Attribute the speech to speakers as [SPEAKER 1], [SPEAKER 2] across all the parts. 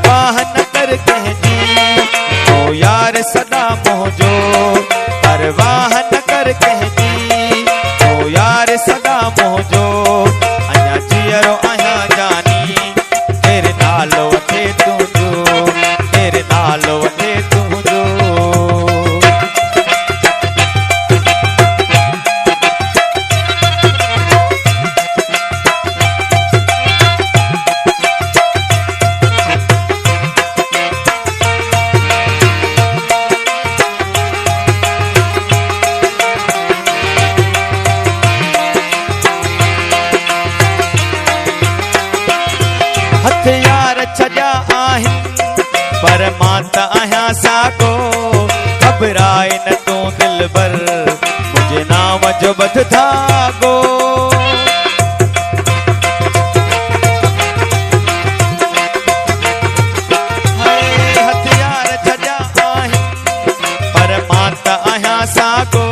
[SPEAKER 1] परवाह न कर कहजी ओ यार सदा मोहजो परवाह न कर कहजी ओ यार सदा मोहजो अञा जियरो आहियां जानी तेरे नालो वठे तुंहिंजो तेरे नालो वठे तुंहिंजो हथियार छजा आहिनि पर मां त आहियां साॻो घबराए न तूं दिलबर मुंहिंजे नाम जो ॿध धाॻो हथियार छजा आहिनि पर मां त आहियां साॻो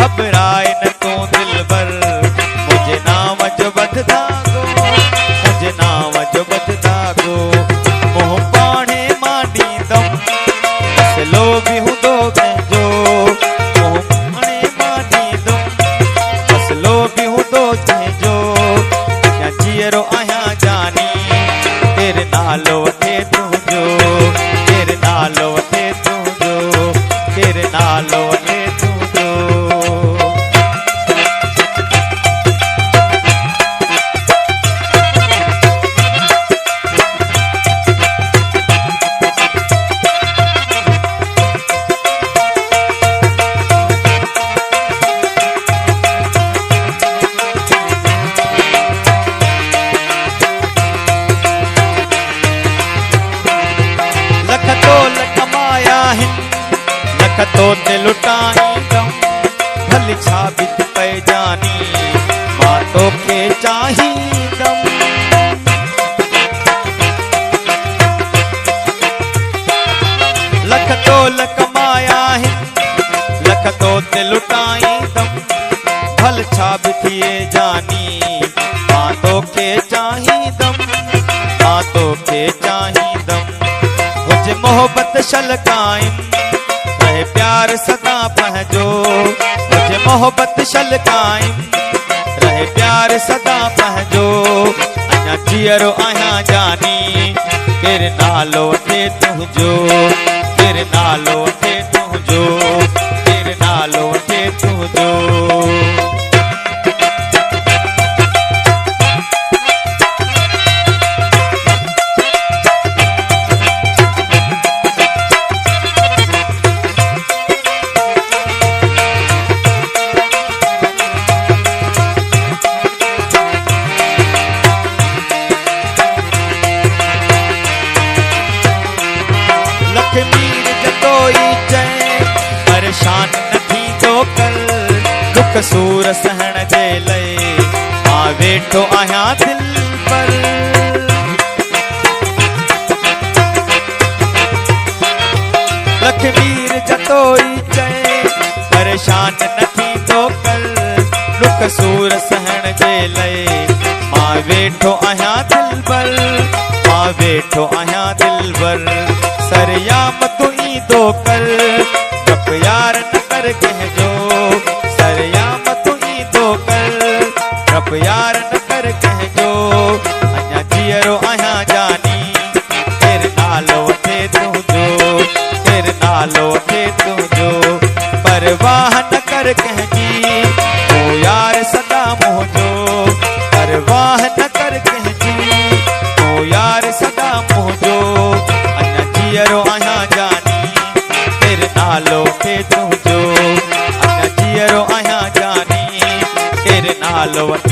[SPEAKER 1] घबराए न तूं दिलबर मुंहिंजे नाम जो ॿध धाॻो मुंहिंजे नाम जो ॿध धाॻो मुंहुं पाणे मां ॾींदमि मसइलो बि हूंदो कंहिंजो मुंहुं पाणे मां ॾींदमि मसइलो बि हूंदो कंहिंजो अञा जीअरो आहियां जानी तेरे नालो वठे तुंहिंजो तेरे नालो वठे तुंहिंजो तेरे नालो वठे तुंहिंजो लख तोल कमाया आहिनि लख तो ते लुटाईंदमि भली छा बि थी पए जानी मां तोखे चाहींदमि लख तोल कमाया आहिनि लख तो ते लुटाईंदमि भल छा बि थिए जानी मां तोखे चाहींदमि मां तोखे चाहींदमि हुजे मोहब्बत शल काइम रहे प्यार सदा पंहिंजो हुजे मोहब्बत शल काइम रहे प्यार सदा पंहिंजो अञा जीअरो आहियां जानी तेरे नालो वठे तुंहिंजो तेरे नालो वठे तुंहिंजो तेरे नालो वठे तुंहिंजो मीर जतोई चए परेशान न थींदो कर दुख सूर सहण जे लए मां वेठो आहियां दिल पर लखमीर जतोई चए परेशान न थींदो कर दुख सूर सहण जे लए मां वेठो आहियां दिल पर मां वेठो आहियां दिल पर सरयाम तू ईंदो कर जप यार न कर कहजो सरयाम तू ईंदो कर जप यार न कर कहजो अञा जीअरो आहियां जानी तेरे नालो वठे तुंहिंजो तेरे नालो वठे तुंहिंजो परवाह न कर कहजी ओ यार सदा मोहजो परवाह न कर कहजी ओ यार सदा मोहजो जीअरो आहियां जानी तेरे नालो वठे तुंहिंजो अञा जीअरो आहियां जानी तेरे नालो वठे